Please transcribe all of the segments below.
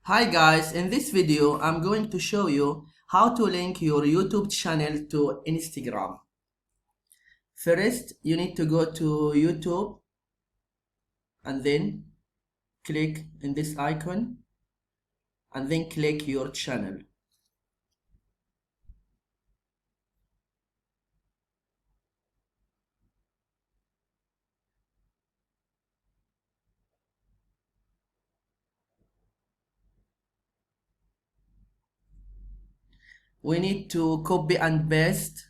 Hi guys, in this video I'm going to show you how to link your YouTube channel to Instagram. First, you need to go to YouTube and then click in this icon and then click your channel. We need to copy and paste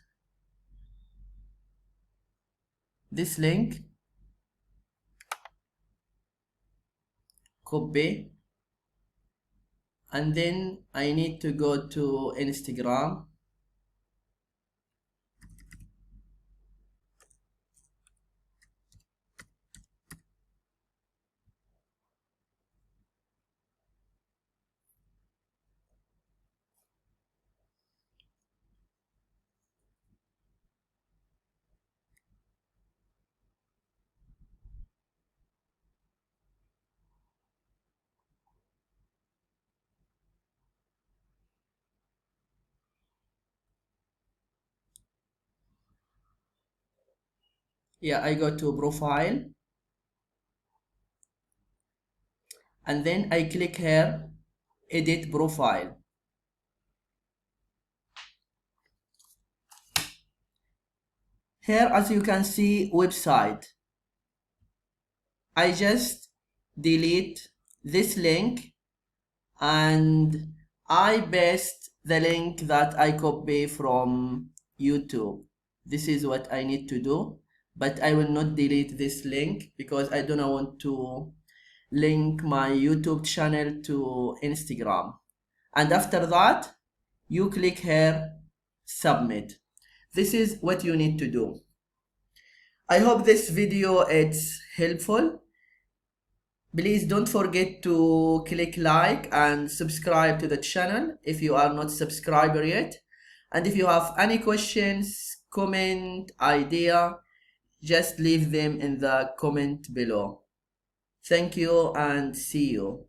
this link. Copy. And then I need to go to Instagram. I go to profile and then I click here, edit profile. Here, as you can see, website. I just delete this link and I paste the link that I copy from YouTube. This is what I need to do, but I will not delete this link because I don't want to link my YouTube channel to Instagram. And after that, you click here, submit. This is what you need to do. I hope this video is helpful. Please don't forget to click like and subscribe to the channel if you are not subscriber yet. And if you have any questions, comment, idea, just leave them in the comment below. Thank you and see you.